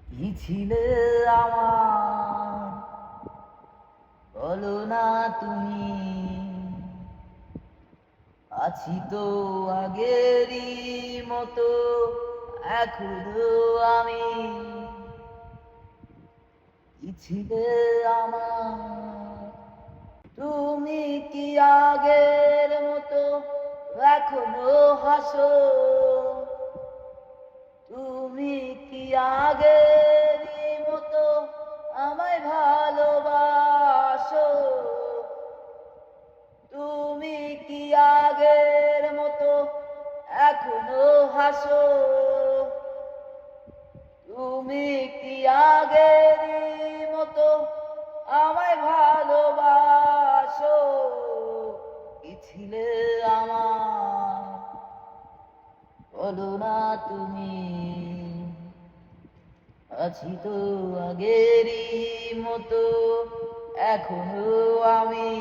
কি ছিলে আমার, বলো না তুমি। আছি তো আগেরই মতো এখনো আমি। কি ছিলে আমার, তুমি কি আগের মতো এখনো হাসো? তুমি কি আগেরই মতো আমায় ভালোবাসো? তুমি কি আগের মতো এখনো হাসো? তুমি কি আগেরই মতো আমায় ভালোবাসো? কি ছিলে আমার, বলো না তুমি। আছি তো আগেরই মতো এখনো আমি।